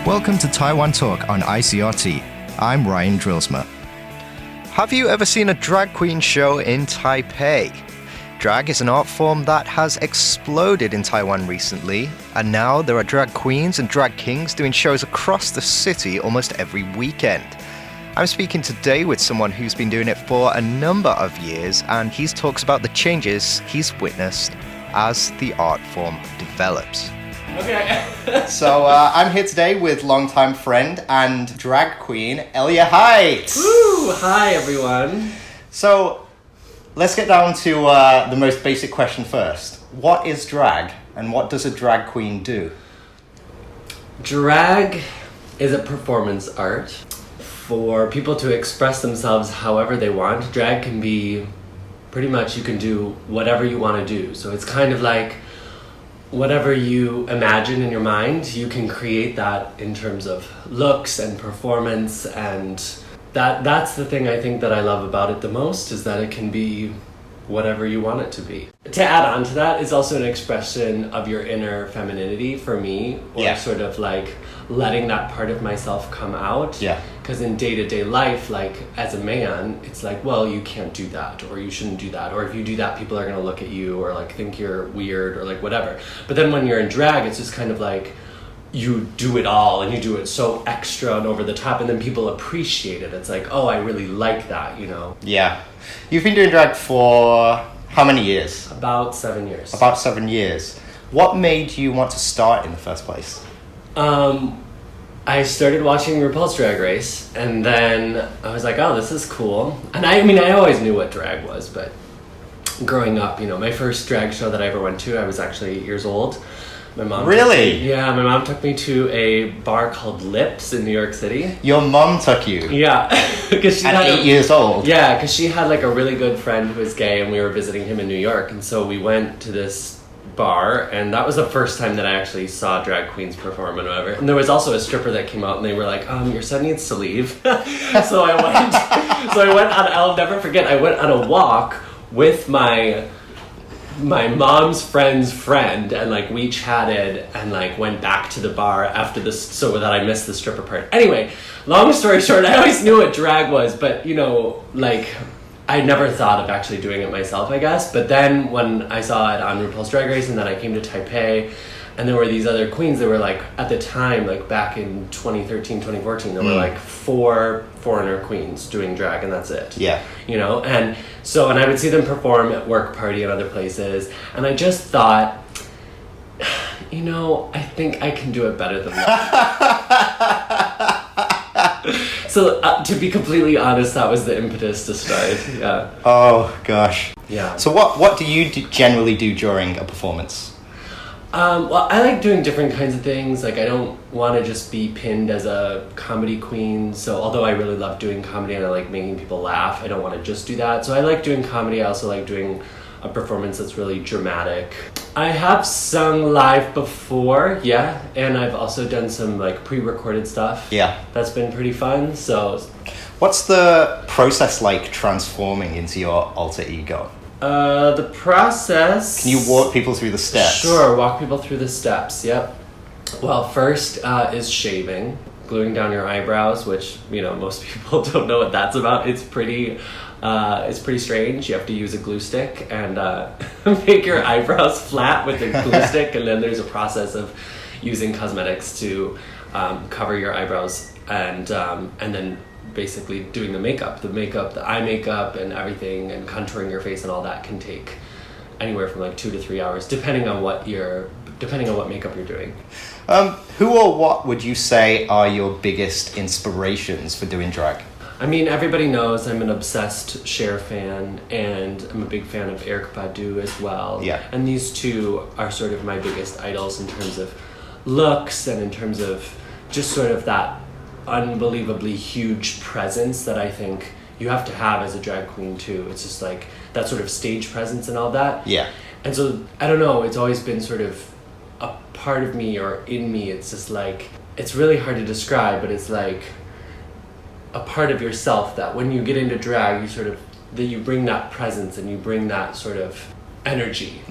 Welcome to Taiwan Talk on ICRT. I'm Ryan Drillsma. Have you ever seen a drag queen show in Taipei? Drag is an art form that has exploded in Taiwan recently, and now there are drag queens and drag kings doing shows across the city almost every weekend. I'm speaking today with someone who's been doing it for a number of years, and he talks about the changes he's witnessed as the art form develops. Okay. So I'm here today with longtime friend and drag queen Elja Heights. Woo! Hi, everyone. So let's get down to the most basic question first. What is drag, and what does a drag queen do? Drag is a performance art for people to express themselves however they want. Drag can be pretty much, you can do whatever you want to do. So it's kind of like whatever you imagine in your mind, you can create that in terms of looks and performance, and that's the thing I think that I love about it the most, is that it can be whatever you want it to be. To add on to that, it's also an expression of your inner femininity for me, or sort of like letting that part of myself come out. Yeah. Because in day-to-day life, like as a man, it's like, well, you can't do that, or you shouldn't do that, or if you do that, people are gonna look at you or like think you're weird or like whatever. But then when you're in drag, it's just kind of like you do it all, and you do it so extra and over the top, and then people appreciate it. It's like, oh, I really like that, you know? Yeah. You've been doing drag for how many years? About 7 years. About 7 years. What made you want to start in the first place? I started watching RuPaul's Drag Race, and then I was like, oh, this is cool. And I mean, I always knew what drag was, but growing up, you know, my first drag show that I ever went to, I was actually 8 years old. My mom Really? My mom took me to a bar called Lips in New York City. Your mom took you? Yeah. Cause she At had 8 years old? Yeah, because she had like a really good friend who was gay, and we were visiting him in New York, and so we went to this bar, and that was the first time that I actually saw drag queens perform and whatever. And there was also a stripper that came out, and they were like, your son needs to leave. So I went on, I'll never forget, I went on a walk with my mom's friend's friend, and like we chatted and like went back to the bar after this, so that I missed the stripper part. Anyway, long story short, I always knew what drag was, but you know, like I never thought of actually doing it myself, I guess. But then when I saw it on RuPaul's Drag Race, and then I came to Taipei, and there were these other queens that were like, at the time, like back in 2013, 2014, there were like 4 foreigner queens doing drag, and that's it. Yeah. You know, and so, and I would see them perform at work party and other places, and I just thought, you know, I think I can do it better than that. So, to be completely honest, that was the impetus to start. Yeah. Oh gosh. Yeah. So what do you generally do during a performance? Well, I like doing different kinds of things. Like, I don't want to just be pinned as a comedy queen. So, although I really love doing comedy and I like making people laugh, I don't want to just do that. So, I like doing comedy. I also like doing a performance that's really dramatic. I have sung live before, yeah, and I've also done some like pre-recorded stuff. Yeah. That's been pretty fun. So, what's the process like transforming into your alter ego? The process... Can you walk people through the steps? Sure, walk people through the steps, yep. Well, first is shaving, gluing down your eyebrows, which, you know, most people don't know what that's about. It's pretty strange. You have to use a glue stick and make your eyebrows flat with a glue stick, and then there's a process of using cosmetics to cover your eyebrows, and then basically doing the eye makeup and everything, and contouring your face and all that can take anywhere from like 2 to 3 hours, depending on what makeup you're doing. Who or what would you say are your biggest inspirations for doing drag? I mean, everybody knows I'm an obsessed Cher fan, and I'm a big fan of Erykah Badu as well. Yeah. And these two are sort of my biggest idols in terms of looks, and in terms of just sort of that unbelievably huge presence that I think you have to have as a drag queen too. It's just like that sort of stage presence and all that. Yeah. And so, I don't know, it's always been sort of a part of me, or in me. It's just like, it's really hard to describe, but it's like a part of yourself that when you get into drag, you bring that presence, and you bring that sort of energy.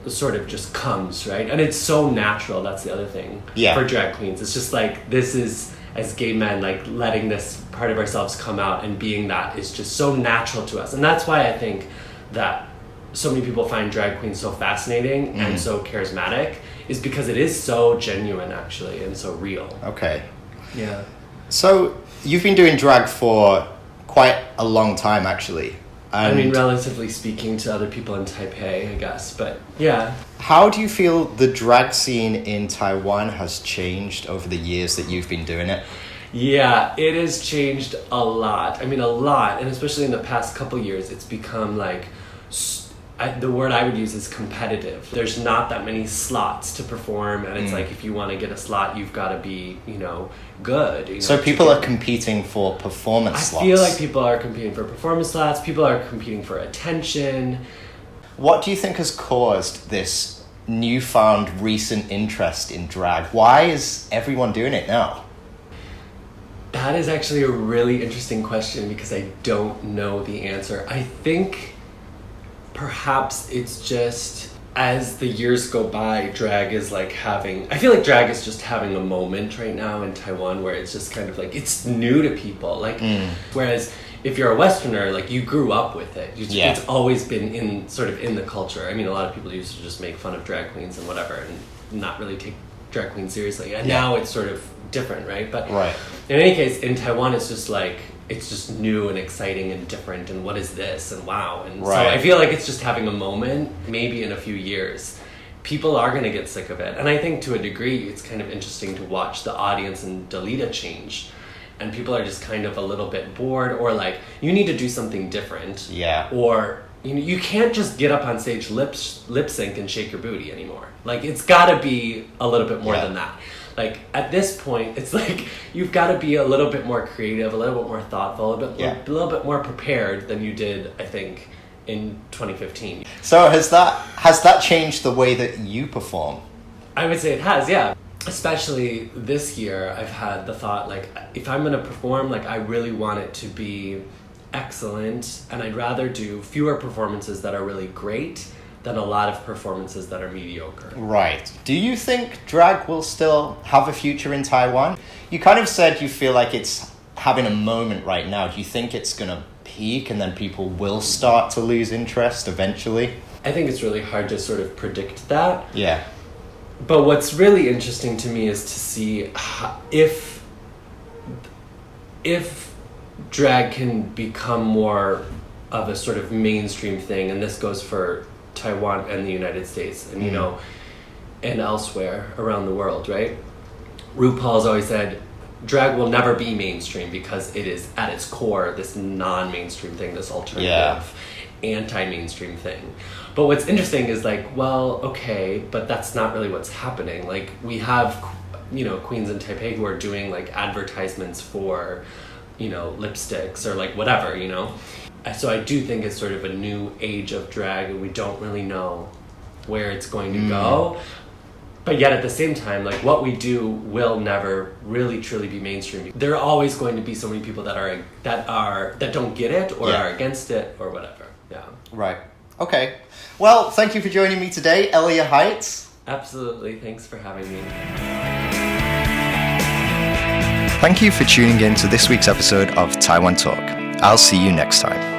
sort of just comes, right? And it's so natural. That's the other thing for drag queens. It's just like, this is, as gay men, like letting this part of ourselves come out and being that is just so natural to us. And that's why I think that so many people find drag queens so fascinating and so charismatic, is because it is so genuine, actually, and so real. Okay. Yeah. So you've been doing drag for quite a long time, actually. I mean, relatively speaking to other people in Taipei, I guess, but yeah. How do you feel the drag scene in Taiwan has changed over the years that you've been doing it? Yeah, it has changed a lot. I mean, a lot, and especially in the past couple years, it's become like, the word I would use is competitive. There's not that many slots to perform, and it's like, if you want to get a slot, you've got to be, good. So people are competing for performance slots. I feel like people are competing for performance slots. People are competing for attention. What do you think has caused this newfound recent interest in drag? Why is everyone doing it now? That is actually a really interesting question, because I don't know the answer. I think perhaps it's just, as the years go by, drag is like I feel like drag is just having a moment right now in Taiwan where it's just kind of like, it's new to people. Like, whereas if you're a Westerner, like, you grew up with it. It's always been in the culture. I mean, a lot of people used to just make fun of drag queens and whatever, and not really take drag queens seriously. And now it's sort of different, right? But in any case, in Taiwan, it's just like, it's just new and exciting and different, and what is this, and wow. And so I feel like it's just having a moment. Maybe in a few years people are going to get sick of it, and I think to a degree it's kind of interesting to watch the audience in Dalida change, and people are just kind of a little bit bored, or like, you need to do something different, or you can't just get up on stage, lip sync and shake your booty anymore. Like, it's got to be a little bit more than that. Like, at this point, it's like, you've got to be a little bit more creative, a little bit more thoughtful, a little bit more prepared than you did, I think, in 2015. So has that changed the way that you perform? I would say it has, yeah. Especially this year, I've had the thought, like, if I'm going to perform, like, I really want it to be excellent, and I'd rather do fewer performances that are really great than a lot of performances that are mediocre. Right. Do you think drag will still have a future in Taiwan? You kind of said you feel like it's having a moment right now. Do you think it's going to peak and then people will start to lose interest eventually? I think it's really hard to sort of predict that. Yeah. But what's really interesting to me is to see if drag can become more of a sort of mainstream thing, and this goes for Taiwan and the United States, and and elsewhere around the world, right? RuPaul's always said drag will never be mainstream because it is at its core this non-mainstream thing, this alternative, anti-mainstream thing. But what's interesting is like, well, okay, but that's not really what's happening. Like, we have, queens in Taipei who are doing like advertisements for, lipsticks or like whatever, So I do think it's sort of a new age of drag, and we don't really know where it's going to go. But yet at the same time, like, what we do will never really truly be mainstream. There are always going to be so many people that don't get it or are against it or whatever. Yeah. Right. Okay. Well, thank you for joining me today, Elja Heights. Absolutely. Thanks for having me. Thank you for tuning in to this week's episode of Taiwan Talk. I'll see you next time.